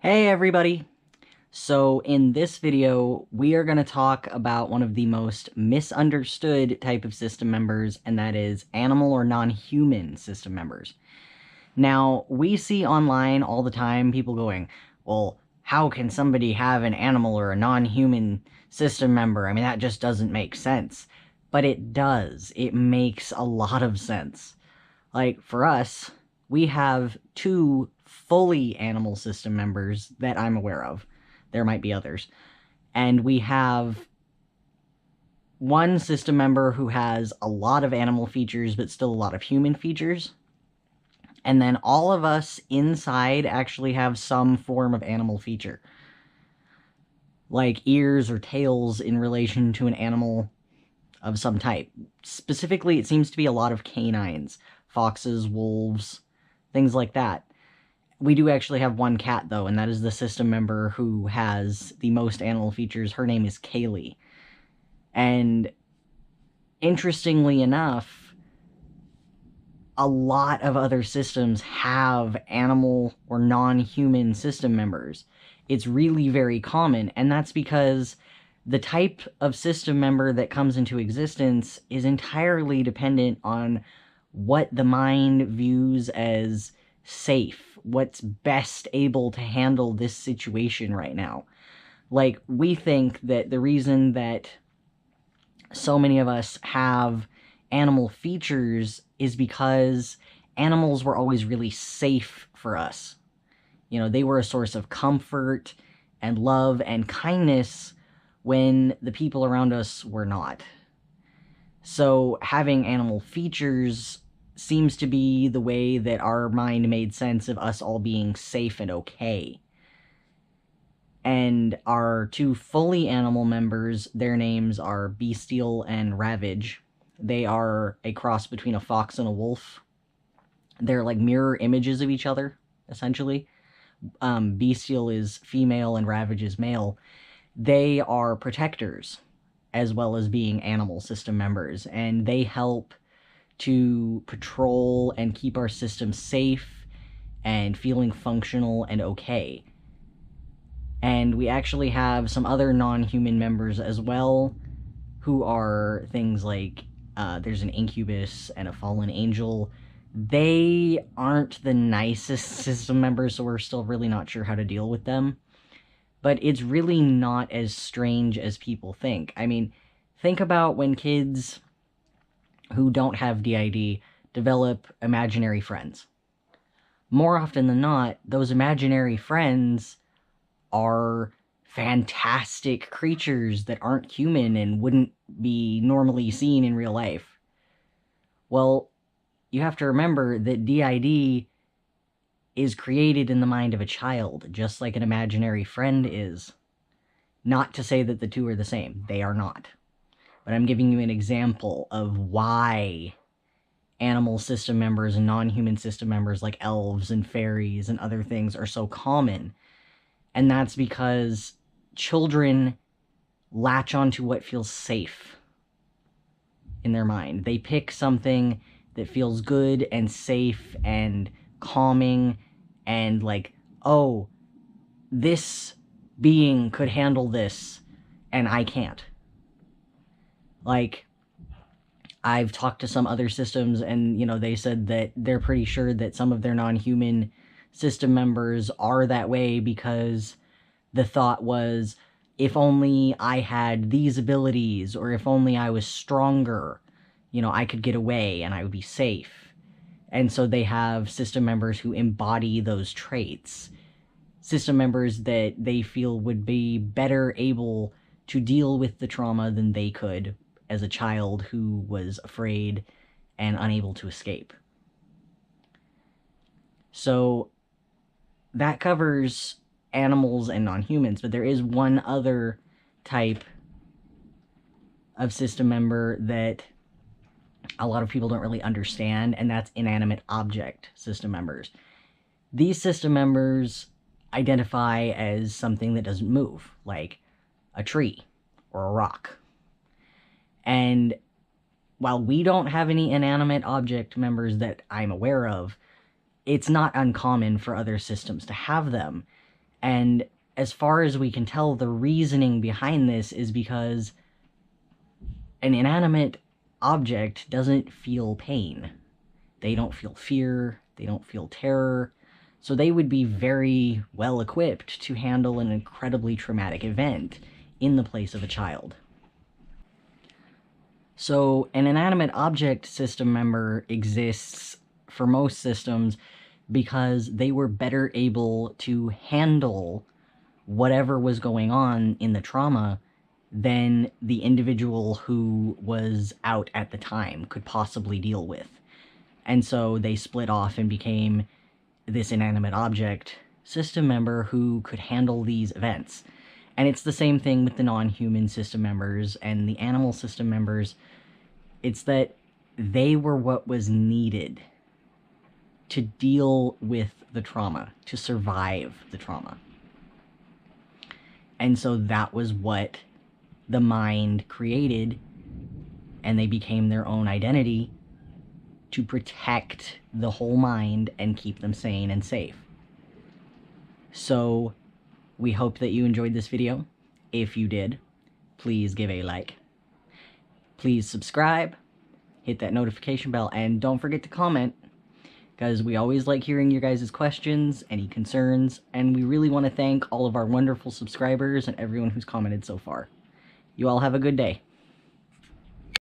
Hey everybody! So in this video, we are going to talk about one of the most misunderstood type of system members, and that is animal or non-human system members. Now, we see online all the time people going, well, how can somebody have an animal or a non-human system member? I mean, that just doesn't make sense. But it does. It makes a lot of sense. Like, for us, we have two fully animal system members that I'm aware of. There might be others. And we have one system member who has a lot of animal features, but still a lot of human features. And then all of us inside actually have some form of animal feature. Like ears or tails in relation to an animal of some type. Specifically, it seems to be a lot of canines. Foxes, wolves, things like that. We do actually have one cat, though, and that is the system member who has the most animal features. Her name is Kaylee. And interestingly enough, a lot of other systems have animal or non-human system members. It's really very common, and that's because the type of system member that comes into existence is entirely dependent on what the mind views as safe, what's best able to handle this situation right now. Like, we think that the reason that so many of us have animal features is because animals were always really safe for us. You know, they were a source of comfort and love and kindness when the people around us were not. So having animal features seems to be the way that our mind made sense of us all being safe and okay. And our two fully animal members, their names are Bestial and Ravage. They are a cross between a fox and a wolf. They're like mirror images of each other, essentially. Bestial is female and Ravage is male. They are protectors as well as being animal system members, and they help to patrol and keep our system safe and feeling functional and okay. And we actually have some other non-human members as well, who are things like, there's an incubus and a fallen angel. They aren't the nicest system members, so we're still really not sure how to deal with them. But it's really not as strange as people think. I mean, think about when kids who don't have DID develop imaginary friends. More often than not, those imaginary friends are fantastic creatures that aren't human and wouldn't be normally seen in real life. Well, you have to remember that DID is created in the mind of a child, just like an imaginary friend is. Not to say that the two are the same. They are not. But I'm giving you an example of why animal system members and non-human system members like elves and fairies and other things are so common. And that's because children latch onto what feels safe in their mind. They pick something that feels good and safe and calming and like, oh, this being could handle this and I can't. Like, I've talked to some other systems and, you know, they said that they're pretty sure that some of their non-human system members are that way because the thought was, if only I had these abilities, or if only I was stronger, you know, I could get away and I would be safe. And so they have system members who embody those traits. System members that they feel would be better able to deal with the trauma than they could as a child who was afraid and unable to escape. So that covers animals and non-humans, but there is one other type of system member that a lot of people don't really understand, and that's inanimate object system members. These system members identify as something that doesn't move, like a tree or a rock. And while we don't have any inanimate object members that I'm aware of, it's not uncommon for other systems to have them. And as far as we can tell, the reasoning behind this is because an inanimate object doesn't feel pain. They don't feel fear, they don't feel terror, so they would be very well equipped to handle an incredibly traumatic event in the place of a child. So an inanimate object system member exists for most systems because they were better able to handle whatever was going on in the trauma than the individual who was out at the time could possibly deal with. And so they split off and became this inanimate object system member who could handle these events. And it's the same thing with the non-human system members and the animal system members. It's that they were what was needed to deal with the trauma, to survive the trauma. And so that was what the mind created, and they became their own identity to protect the whole mind and keep them sane and safe. So we hope that you enjoyed this video. If you did, please give a like. Please subscribe, hit that notification bell, and don't forget to comment, because we always like hearing your guys' questions, any concerns, and we really want to thank all of our wonderful subscribers and everyone who's commented so far. You all have a good day.